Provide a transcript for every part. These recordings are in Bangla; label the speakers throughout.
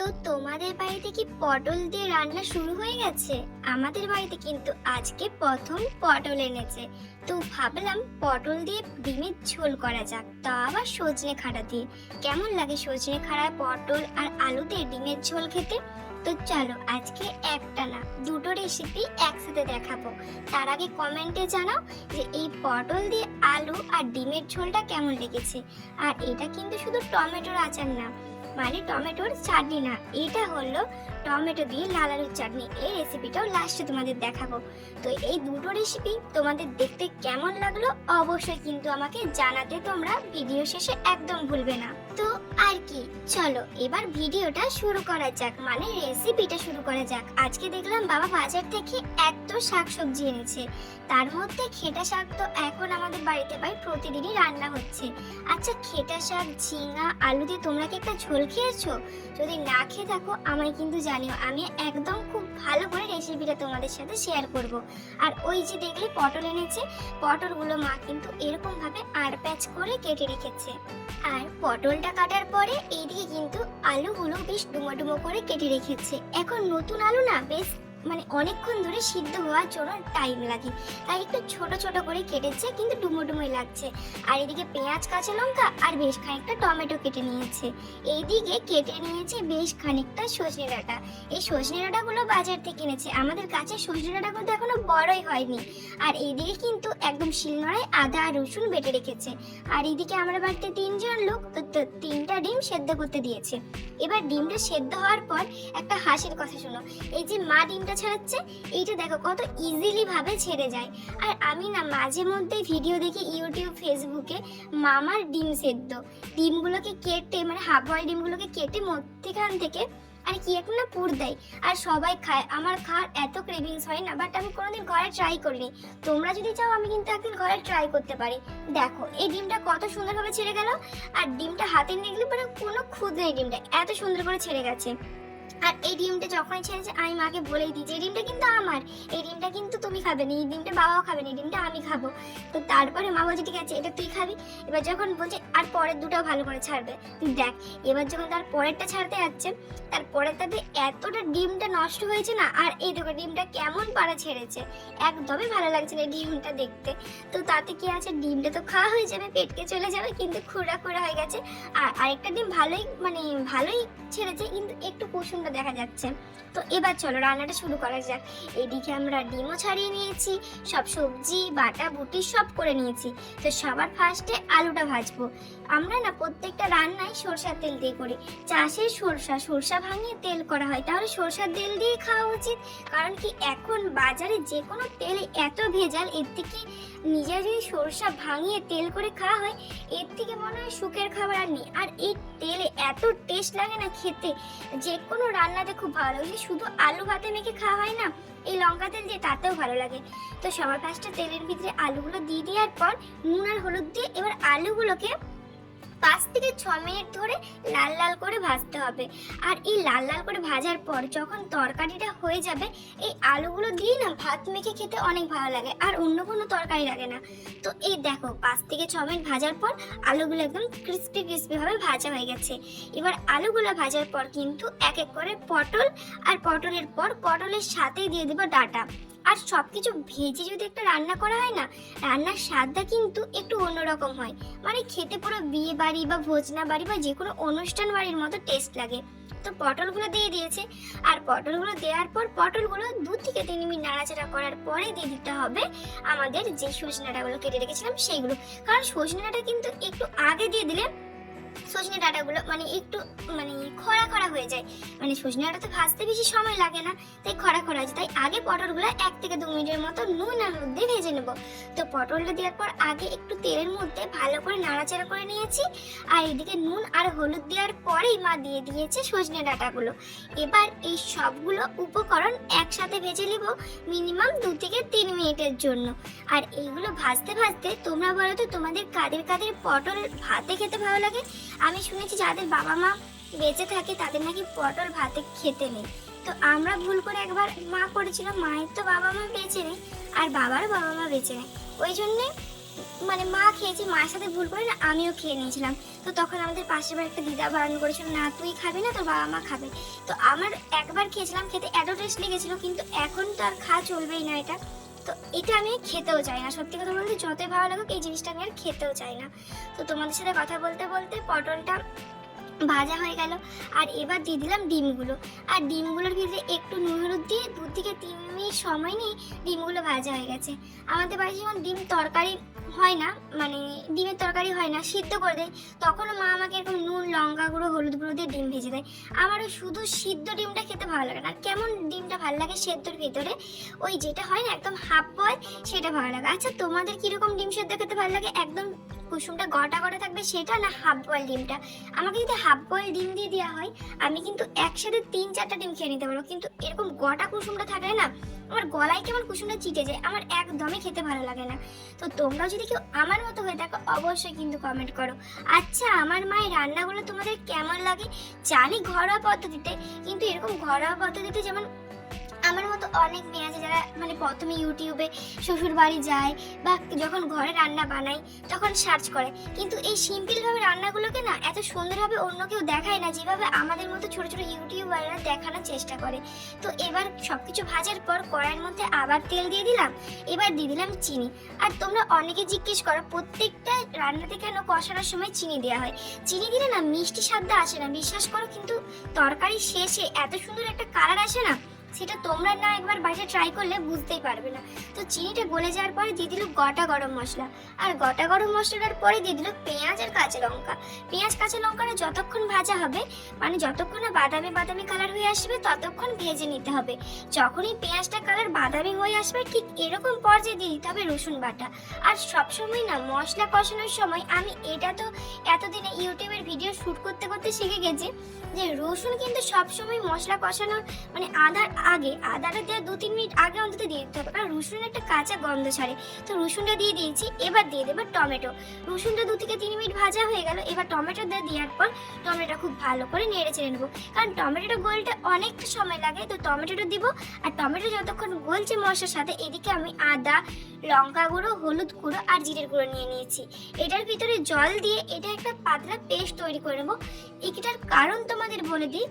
Speaker 1: তো তোমাদের বাড়িতে কি পটল দিয়ে রান্না শুরু হয়ে গেছে? আমাদের বাড়িতে কিন্তু আজকে প্রথম পটল এনেছে। তো ভাবলাম পটল দিয়ে ডিমের ঝোল করা যাক, তা আবার সজনে খাড়া দিয়ে। কেমন লাগে সজনে খাড়ায় পটল আর আলু দিয়ে ডিমের ঝোল খেতে? তো চলো আজকে একটা না দুটো রেসিপি একসাথে দেখাবো। তার আগে কমেন্টে জানাও যে এই পটল দিয়ে আলু আর ডিমের ঝোলটা কেমন লেগেছে। আর এটা কিন্তু শুধু টমেটোর আচার না, মানে টমেটোর চাটনি না, এটা হলো টমেটো দিয়ে লাল আলুর চাটনি। এই রেসিপিটাও লাস্টে তোমাদের দেখাবো। তো এই দুটো রেসিপি তোমাদের দেখতে কেমন লাগলো অবশ্যই কিন্তু আমাকে জানাতে তোমরা ভিডিও শেষে একদম ভুলবে না। তো আর কি, চলো এবার ভিডিওটা শুরু করা যাক, মানে রেসিপিটা শুরু করা যাক। আজকে দেখলাম বাবা বাজার থেকে এত শাকসবজি এনেছে, তার মধ্যে খেটা শাক তো এখন আমাদের বাড়িতে প্রায় প্রতিদিনই রান্না হচ্ছে। আচ্ছা, খেটা শাক ঝিঙা আলু দিয়ে তোমরা কি একটা ঝোল খেয়েছো? যদি না খেয়ে থাকো আমায় কিন্তু জানিও, আমি একদম খুব ভালো করে রেসিপিটা তোমাদের সাথে শেয়ার করব। আর ওই যে দেখলে পটল এনেছে, পটলগুলো মা কিন্তু এরকম ভাবে আড় প্যাচ করে কেটে রেখেছে। আর পটলটা কাটার পরে এইদিকে কিন্তু আলুগুলো বেশ ডুমো ডুমো করে কেটে রেখেছে। এখন নতুন আলু না বেশ মানে অনেকক্ষণ ধরে সিদ্ধ হওয়ার জন্য টাইম লাগে, তাই একটু ছোট ছোট করে কেটেছে, কিন্তু ডুমো ডুমোই লাগছে। আর এদিকে পেঁয়াজ কাঁচা লঙ্কা আর বেশ খানিকটা টমেটো কেটে নিয়েছে। এইদিকে কেটে নিয়েছে বেশ খানিকটা সজনে ডাঁটা। এই সজনে ডাঁটাগুলো বাজার থেকে এনেছে, আমাদের কাছে সজনে ডাঁটাগুলো এখনো বড়ই হয়নি। আর এইদিকে কিন্তু একদম শিলনোড়ায় আদা আর রসুন বেটে রেখেছে। আর এইদিকে আমরা বাড়িতে 3 জন লোক, তো 3টা ডিম সেদ্ধ করতে দিয়েছে। এবার ডিমটা সেদ্ধ হওয়ার পর একটা হাসির কথা শোনো, এই যে মা ডিমটা ছাড়াচ্ছে, এইটা দেখো কত ইজিলি ভাবে ছেড়ে যায়। আর আমি না মাঝে মধ্যে ভিডিও দেখি ইউটিউব ফেসবুকে মামার ডিম সেদ্ধ, ডিমগুলোকে কেটে মানে হাফ বয়েল ডিমগুলোকে কেটে মধ্যখান থেকে আর কি একটা না পুর দেয়, আর সবাই খায়। আমার খাওয়ার এত ক্রেভিংস হয় না, বাট আমি কোনোদিন ঘরে ট্রাই করিনি। তোমরা যদি চাও আমি কিন্তু একদিন ঘরে ট্রাই করতে পারি। দেখো এই ডিমটা কত সুন্দরভাবে ছেড়ে গেল, আর ডিমটা হাতে নিয়ে গেলে মানে কোনো খুদ নেই, ডিমটা এত সুন্দর করে ছেড়ে গেছে। আর এই ডিমটা যখনই ছেড়েছে আমি মাকে বলেই দিই যে এই ডিমটা কিন্তু আমার, এই ডিমটা কিন্তু তুমি খাবে না, এই ডিমটা বাবাও খাবে না, এই ডিমটা আমি খাবো। তো তারপরে মা বলছে ঠিক আছে এটা তুই খাবি। এবার যখন বলছে আর পরের দুটাও ভালো করে ছাড়বে, তুই দেখ এবার যখন তার পরেরটা ছাড়তে যাচ্ছে, তার পরেরটাতে এতটা ডিমটা নষ্ট হয়েছে না। আর এই দেখো ডিমটা কেমন পাড়া ছেড়েছে, একদমই ভালো লাগছে না ডিমটা দেখতে। তো তাতে কি আছে, ডিমটা তো খাওয়া হয়ে যাবে, পেটকে চলে যাবে, কিন্তু খুঁড়া খুঁড়া হয়ে গেছে। আর আরেকটা ডিম ভালোই মানে ভালোই ছেড়েছে, কিন্তু একটু কুসুমটা দেখা যাচ্ছে। তো এবার চলো রান্নাটা শুরু করা যাক। এদিকে আমরা ডিমও ছাড়িয়ে নিয়েছি, সব সবজি বাটা বুটি সব করে নিয়েছি। তো সবার ফার্স্টে আলুটা ভাজবো। আমরা না প্রত্যেকটা রান্নায় সরষার তেল দিয়ে করি, চাষের সরষা ভাঙিয়ে তেল করা হয়, তাহলে সরষার তেল দিয়ে খাওয়া উচিত। কারণ কি এখন বাজারে যে কোনো তেলে এত ভেজাল, এর থেকে নিজে যদি সরষা ভাঙিয়ে তেল করে খাওয়া হয়, এর থেকে মনে হয় সুখের খাবার আর নেই। আর এই তেলে এত টেস্ট লাগে না খেতে, যে কোনো রান্নাতে খুব ভালো লাগে। শুধু আলু ভাতে মেখে খাওয়া হয় না, এই লঙ্কা তেল দিয়ে তাতেও ভালো লাগে। তো সবার ফার্স্টে তেলের ভিতরে আলুগুলো দিয়ে দেওয়ার পর নুন আর হলুদ দিয়ে এবার আলুগুলোকে 5 থেকে 6 মিনিট ধরে লাল লাল করে ভাজতে হবে। আর এই লাল লাল করে ভাজার পর যখন তরকারিটা হয়ে যাবে, এই আলুগুলো দিয়ে না ভাত মেখে খেতে অনেক ভালো লাগে, আর অন্য কোনো তরকারি লাগে না। তো এই দেখো 5 থেকে 6 মিনিট ভাজার পর আলুগুলো একদম ক্রিস্পি ক্রিস্পি ভাবে ভাজা হয়ে গেছে। এবার আলুগুলো ভাজার পর কিন্তু এক এক করে পটল, আর পটলের পর পটলের সাথেই দিয়ে দেবো ডাঁটা। আর সবকিছু ভেজে যদি একটা রান্না করা হয় না, রান্নার স্বাদটা কিন্তু একটু অন্যরকম হয়, মানে খেতে পুরো বিয়ে বাড়ি বা ভোজনা বাড়ি বা যে কোনো অনুষ্ঠান বাড়ির মতো টেস্ট লাগে। তো পটলগুলো দিয়ে দিয়েছে, আর পটলগুলো দেওয়ার পর পটলগুলো 2 থেকে 3 মিনিট নাড়াচাড়া করার পরে দিয়ে দিতে হবে আমাদের যে সজনে ডাঁটাগুলো কেটে রেখেছিলাম সেইগুলো। কারণ সজনে ডাঁটা কিন্তু একটু আগে দিয়ে দিলে সজনে ডাঁটাগুলো মানে একটু মানে খরা খরা হয়ে যায়, মানে সজনে ডাঁটা তো ভাজতে বেশি সময় লাগে না, তাই খরা খরা হয়েছে। তাই আগে পটলগুলো 1 থেকে 2 মিনিটের মতো নুন আর হলুদ দিয়ে ভেজে নেব। তো পটলটা দেওয়ার পর আগে একটু তেলের মধ্যে ভালো করে নাড়াচাড়া করে নিয়েছি, আর এদিকে নুন আর হলুদ দেওয়ার পরেই মা দিয়ে দিয়েছে সজনে ডাঁটাগুলো। এবার এই সবগুলো উপকরণ একসাথে ভেজে নেব মিনিমাম 2 থেকে 3 মিনিটের জন্য। আর এইগুলো ভাজতে ভাজতে তোমরা বলো তো তোমাদের কাদের কাদের পটল ভাতে খেতে ভালো লাগে? আমি শুনেছি যাদের বাবা মা বেঁচে থাকে তাদের নাকি পটল ভাতে খেতে নেই। তো আমরা ভুল করে একবার মা করেছিল, মায়ের তো বাবা মা বেঁচে নেই আর বাবার বাবা মা বেঁচে নেই, ওই জন্যে মানে মা খেয়েছে, মায়ের সাথে ভুল করে না আমিও খেয়ে নিয়েছিলাম। তো তখন আমাদের পাশের বাড়ি একটা দিদা বারণ করেছিল, না তুই খাবি না, তোর বাবা মা খাবে। তো আমার একবার খেয়েছিলাম, খেতে এত টেস্ট লেগেছিল, কিন্তু এখন তো আর খাওয়া চলবেই না এটা। তো এটা আমি খেতেও চাই না, সত্যি কথা বলতে যতই ভালো লাগুক এই জিনিসটা আমি আর খেতেও চাই না। তো তোমাদের সাথে কথা বলতে বলতে পটলটা ভাজা হয়ে গেল, আর এবার দিয়ে দিলাম ডিমগুলো। আর ডিমগুলোর ভিতরে একটু নুন হলুদ দিয়ে 2 থেকে 3 মিনিট সময় নিয়ে ডিমগুলো ভাজা হয়ে গেছে। আমাদের বাড়িতে যেমন ডিম তরকারি হয় না, মানে ডিমের তরকারি হয় না, সিদ্ধ করে দেয়, তখনও মা আমাকে এরকম নুন লঙ্কা গুঁড়ো হলুদ গুঁড়ো দিয়ে ডিম ভেজে দেয়। আমারও শুধু সিদ্ধ ডিমটা খেতে ভালো লাগে না, আর কেমন ডিমটা ভালো লাগে সেদ্ধর ভিতরে ওই যেটা হয় না একদম হাফ বয়েল, সেটা ভালো লাগে। আচ্ছা তোমাদের কিরকম ডিম সেদ্ধ খেতে ভালো লাগে, একদম কুসুমটা গটা গটা থাকবে সেটা, না হাফ বয়েল ডিমটা? আমাকে যদি হাফ বয়েল ডিম দিয়ে দেওয়া হয় আমি কিন্তু একসাথে 3-4টা ডিম খেয়ে নিতে পারবো, কিন্তু এরকম গটা কুসুমটা থাকলে না আমার গলায় কেমন কুসুমটা চিটে যায়, আমার একদমই খেতে ভালো লাগে না। তো তোমরাও যদি কেউ আমার মতো হয়ে থাকো অবশ্যই কিন্তু কমেন্ট করো। আচ্ছা আমার মায়ের রান্নাগুলো তোমাদের কেমন লাগে? জানি ঘরোয়া পদ্ধতিতে, কিন্তু এরকম ঘরোয়া পদ্ধতিতে যেমন আমার মতো অনেক মেয়ে আছে যারা মানে প্রথমে ইউটিউবে শ্বশুর বাড়ি যায় বা যখন ঘরে রান্না বানায় তখন সার্চ করে, কিন্তু এই সিম্পলভাবে রান্নাগুলোকে না এত সুন্দরভাবে অন্য কেউ দেখায় না, যেভাবে আমাদের মতো ছোট ছোট ইউটিউবাররা দেখানোর চেষ্টা করে। তো এবার সবকিছু ভাজার পর কড়াইয়ের মধ্যে আবার তেল দিয়ে দিলাম, এবার দিয়ে দিলাম চিনি। আর তোমরা অনেকে জিজ্ঞেস করো প্রত্যেকটা রান্নাতে কেন কষানোর সময় চিনি দেওয়া হয়? চিনি দিলে না মিষ্টি স্বাদটা আসে না, বিশ্বাস করো, কিন্তু তরকারি শেষে এত সুন্দর একটা কালার আসে না, সেটা তোমরা না একবার বাড়িতে ট্রাই করলে বুঝতেই পারবে না। তো চিনিটা গলে যাওয়ার পরে দিয়ে দিল গোটা গরম মশলা, আর গোটা গরম মশলাটার পরে দিয়ে দিল পেঁয়াজ আর কাঁচা লঙ্কা। পেঁয়াজ কাঁচা লঙ্কাটা যতক্ষণ ভাজা হবে, মানে যতক্ষণ না বাদামি বাদামি কালার হয়ে আসবে ততক্ষণ ভেজে নিতে হবে। যখনই পেঁয়াজটা কালার বাদামি হয়ে আসবে ঠিক এরকম পর্যায়ে দিয়ে দিতে হবে রসুন বাটা। আর সবসময় না মশলা কষানোর সময়, আমি এটা তো এতদিনে ইউটিউবের ভিডিও শ্যুট করতে করতে শিখে গেছি যে রসুন কিন্তু সবসময় মশলা কষানোর মানে আদাটা দেওয়ার 2-3 মিনিট আগে অন্তত দিয়ে দিতে হবে, কারণ রসুনের একটা কাঁচা গন্ধ ছাড়ে। তো রসুনটা দিয়ে দিয়েছি, এবার দিয়ে দেবো টমেটো। রসুনটা 2 থেকে 3 মিনিট ভাজা হয়ে গেল, এবার টমেটো দেওয়ার পর টমেটোটা খুব ভালো করে নেড়ে চেড়ে নেবো, কারণ টমেটোটা গলতে অনেকটা সময় লাগে। তো টমেটোটা দিব, আর টমেটো যতক্ষণ গলছে মশলার সাথে এদিকে আমি আদা লঙ্কা গুঁড়ো হলুদ গুঁড়ো আর জিরের গুঁড়ো নিয়ে নিয়েছি। এটার ভিতরে জল দিয়ে এটা একটা পাতলা পেস্ট তৈরি করে নেবো। এটার কারণ তোমাদের বলে দিই,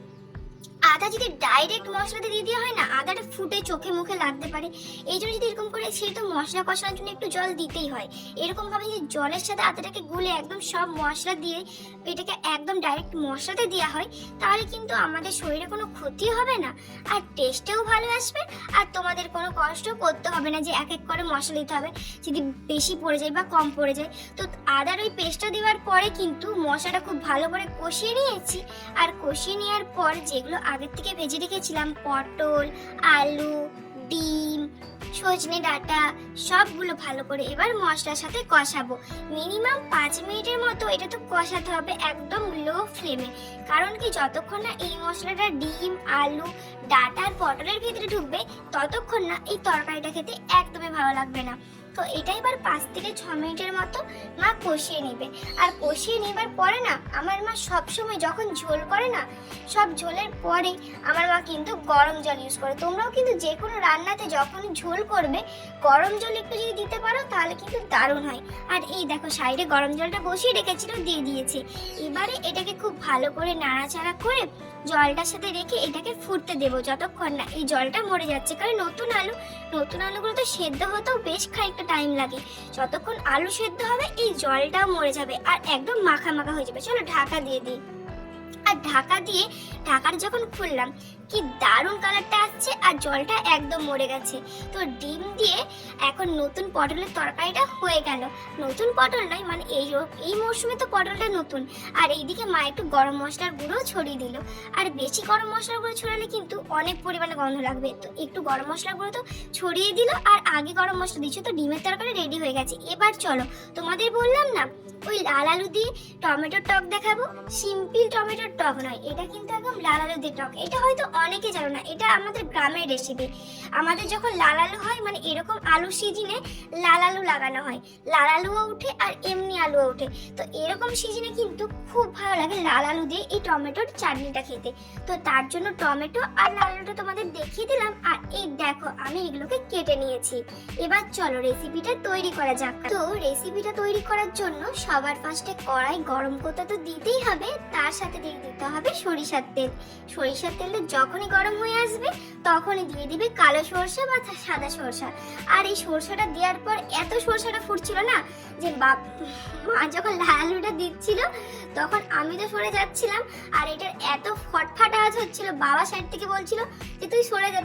Speaker 1: আদা যদি ডাইরেক্ট মশলাতে দিয়ে দেওয়া হয় না আদাটা ফুটে চোখে মুখে লাগতে পারে, এই জন্য যদি এরকম করে সেহেতু মশলা কষানোর জন্য একটু জল দিতেই হয়। এরকম ভাবে যদি জলের সাথে আদাটাকে গুলে একদম সব মশলা দিয়ে এটাকে একদম ডাইরেক্ট মশলাতে দেওয়া হয় তাহলে কিন্তু আমাদের শরীরে কোনো ক্ষতি হবে না, আর টেস্টেও ভালো আসবে, আর তোমাদের কোনো কষ্ট করতে হবে না যে এক এক করে মশলা দিতে হবে যদি বেশি পড়ে যায় বা কম পড়ে যায়। তো আদার ওই পেস্টটা দেওয়ার পরে কিন্তু মশলাটা খুব ভালো করে কষিয়ে নিয়েছি, আর কষিয়ে নেওয়ার পর যেগুলো আগের থেকে ভেজে রেখেছিলাম পটল আলু ডিম সজনে ডাঁটা সবগুলো ভালো করে এবার মশলার সাথে কষাবো। মিনিমাম 5 মিনিটের মতো এটা তো কষাতে হবে একদম লো ফ্লেমে, কারণ কি যতক্ষণ না এই মশলাটা ডিম আলু ডাঁটা আর পটলের ভিতরে ঢুকবে ততক্ষণ না এই তরকারিটা খেতে একদমই ভালো লাগবে না। তো এটা এবার 5 থেকে 6 মিনিটের মতো মা কষিয়ে নেবে, আর কষিয়ে নেবার পরে না আমার মা সবসময় যখন ঝোল করে না সব ঝোলের পরে আমার মা কিন্তু গরম জল ইউজ করে। তোমরাও কিন্তু যে কোনো রান্নাতে যখন ঝোল করবে গরম জল একটু যদি দিতে পারো তাহলে কিন্তু দারুণ হয়। আর এই দেখো সাইডে গরম জলটা বসিয়ে রেখেছিল দিয়ে দিয়েছি। এবারে এটাকে খুব ভালো করে নাড়াচাড়া করে জলটার সাথে রেখে এটাকে ফুটতে দেবো যতক্ষণ না এই জলটা মরে যাচ্ছে, কারণ নতুন আলুগুলো তো সেদ্ধ হতেও বেশ খানিকটা টাইম লাগে। যতক্ষণ আলু সেদ্ধ হবে এই জলটাও মরে যাবে আর একদম মাখা মাখা হয়ে যাবে। চলো ঢাকা দিয়ে দিই। আর ঢাকার যখন খুললাম কি দারুণ কালারটা আসছে আর জলটা একদম মরে গেছে। তো ডিম দিয়ে এখন নতুন পটলের তরকারিটা হয়ে গেল। নতুন পটল নয়, মানে এই মরশুমে তো পটলটা নতুন। আর এইদিকে মা একটু গরম মশলার গুঁড়ো ছড়িয়ে দিল, আর বেশি গরম মশলার গুঁড়ো ছড়ালে কিন্তু অনেক পরিমাণে গন্ধ লাগবে, তো একটু গরম মশলার গুঁড়ো তো ছড়িয়ে দিল। আর আগে গরম মশলা দিচ্ছ তো ডিমের তরকারি রেডি হয়ে গেছে। এবার চলো তোমাদের বললাম না ওই লাল আলু দিয়ে টমেটোর টক দেখাবো। সিম্পল টমেটোর টক নয়, এটা কিন্তু একদম লাল আলু দিয়ে টক। এটা হয়তো অনেকে জানো না, এটা আমাদের গ্রামের রেসিপি। আমাদের যখন লাল আলু হয়, মানে এরকম আলু সিজনে লাল আলু লাগানো হয়, লাল আলুও উঠে আর এমনি আলুও উঠে। তো এরকম সিজনে কিন্তু খুব ভালো লাগে লাল আলু দিয়ে এই টমেটোর চাটনিটা খেতে। তো তার জন্য টমেটো আর লাল আলুটা তোমাদের দেখিয়ে দিলাম। আর এই দেখো আমি এগুলোকে কেটে নিয়েছি। এবার চলো রেসিপিটা তৈরি করা যাক। তো রেসিপিটা তৈরি করার জন্য সবার ফার্স্টে কড়াই গরম করতে তো দিতেই হবে, তার সাথে দিয়ে দিতে হবে সরিষার তেল। সরিষার তেলটা যখনই গরম হয়ে আসবে তখনই দিয়ে দিবে কালো সরষা বা সাদা সরষা। আর এই সরষাটা দেওয়ার পর এত সরষাটা ফুটছিল না যে মা যখন লাল আলুটা দিচ্ছিল তখন আমি তো সরে যাচ্ছিলাম। আর এটার এত ফটফট আওয়াজ হচ্ছিল, বাবা সাইড থেকে বলছিল যে তুই সরে যা,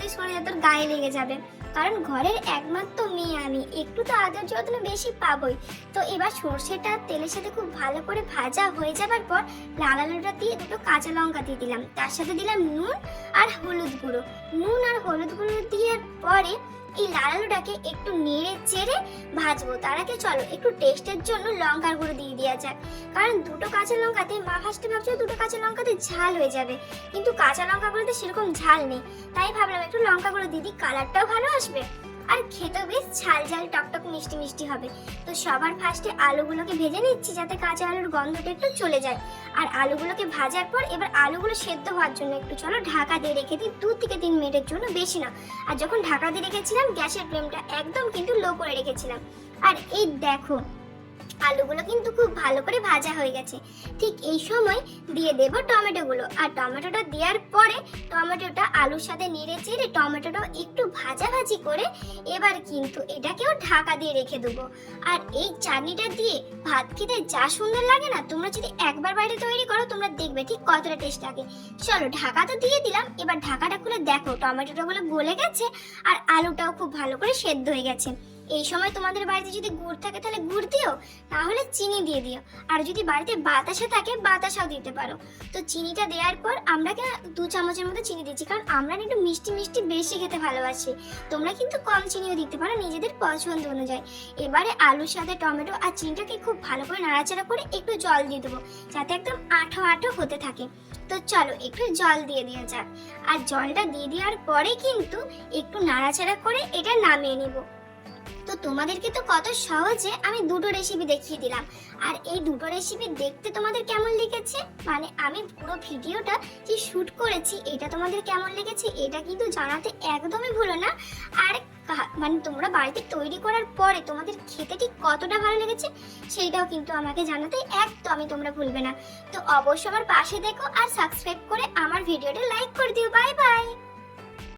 Speaker 1: তোর গায়ে লেগে যাবে। কারণ ঘরের একমাত্র মেয়ে আমি, একটু তো আদর যত্ন বেশি পাবই। তো এবার সর্ষেটা তেলের সাথে খুব ভালো করে ভাজা হয়ে যাবার পর লাল আলুটা দিয়ে দুটো কাঁচা লঙ্কা দিয়ে দিলাম, তার সাথে দিলাম নুন আর হলুদ গুঁড়ো। নুন আর হলুদ গুঁড়ো দেওয়ার পরে এই লাল আলুটাকে একটু নেড়ে চেড়ে ভাজবো। তার আগে চলো একটু টেস্টের জন্য লঙ্কার গুঁড়ো দিয়ে দেওয়া যাক। কারণ দুটো কাঁচা লঙ্কাতে মা ফার্স্টে ভাবছিল দুটো কাঁচা লঙ্কাতে ঝাল হয়ে যাবে, কিন্তু কাঁচা লঙ্কাগুলোতে সেরকম ঝাল নেই। তাই ভাবলাম একটু লঙ্কা গুঁড়ো দিদি, কালারটাও ভালো আসবে আর খেতেও বেশ ঝাল ঝাল টকটক মিষ্টি মিষ্টি হবে। তো সবার ফার্স্টে আলুগুলোকে ভেজে নিচ্ছি যাতে কাঁচা আলুর গন্ধটা একটু চলে যায়। আর আলুগুলোকে ভাজার পর এবার আলুগুলো সেদ্ধ হওয়ার জন্য একটু চলো ঢাকা দিয়ে রেখে দিই 2 থেকে 3 মিনিটের জন্য, বেশি না। আর যখন ঢাকা দিয়ে রেখেছিলাম গ্যাসের ফ্লেমটা একদম কিন্তু লো করে রেখেছিলাম। আর এই দেখো আলুগুলো কিন্তু খুব ভালো করে ভাজা হয়ে গেছে। ঠিক এই সময় দিয়ে দেব টমেটোগুলো। আর টমেটোটা দেওয়ার পরে টমেটোটা আলুর সাথে নেড়ে চেড়ে টমেটোটাও একটু ভাজাভাজি করে এবার কিন্তু এটাকেও ঢাকা দিয়ে রেখে দেবো। আর এই চাটনিটা দিয়ে ভাত খেতে যা সুন্দর লাগে না, তোমরা যদি একবার বাড়িতে তৈরি করো তোমরা দেখবে ঠিক কতটা টেস্ট লাগে। চলো ঢাকা তো দিয়ে দিলাম, এবার ঢাকাটা খুলে দেখো টমেটোটা গুলো গলে গেছে আর আলুটাও খুব ভালো করে সেদ্ধ হয়ে গেছে। এই সময় তোমাদের বাড়িতে যদি গুড় থাকে তাহলে গুড় দিও, তাহলে চিনি দিয়ে দিও। আর যদি বাড়িতে বাতাসা থাকে বাতাসাও দিতে পারো। তো চিনিটা দেওয়ার পর আমরা 2 চামচের মতো চিনি দিচ্ছি, কারণ আমরা একটু মিষ্টি মিষ্টি বেশি খেতে ভালোবাসি। তোমরা কিন্তু কম চিনিও দিতে পারো নিজেদের পছন্দ অনুযায়ী। এবারে আলুর সাথে টমেটো আর চিনিটাকে খুব ভালো করে নাড়াচাড়া করে একটু জল দিয়ে দেবো যাতে একদম আঠো আঠো হতে থাকে। তো চলো একটু জল দিয়ে দেওয়া যাক। আর জলটা দিয়ে দেওয়ার পরে কিন্তু একটু নাড়াচাড়া করে এটা নামিয়ে নেবো। তো তোমাদেরকে তো কত সহজে আমি দুটো রেসিপি দেখিয়ে দিলাম। আর এই দুটো রেসিপি দেখতে তোমাদের কেমন লেগেছে, মানে আমি পুরো ভিডিওটা যে শুট করেছি এটা তোমাদের কেমন লেগেছে এটা কিন্তু জানাতে একদমই ভুলো না। আর মানে তোমরা বাড়িতে তৈরি করার পরে তোমাদের খেতে ঠিক কতটা ভালো লেগেছে সেইটাও কিন্তু আমাকে জানাতে একদমই তোমরা ভুলবে না। তো অবশ্যই আমার পাশে দেখো আর সাবস্ক্রাইব করে আমার ভিডিওটা লাইক করে দিও। Bye bye.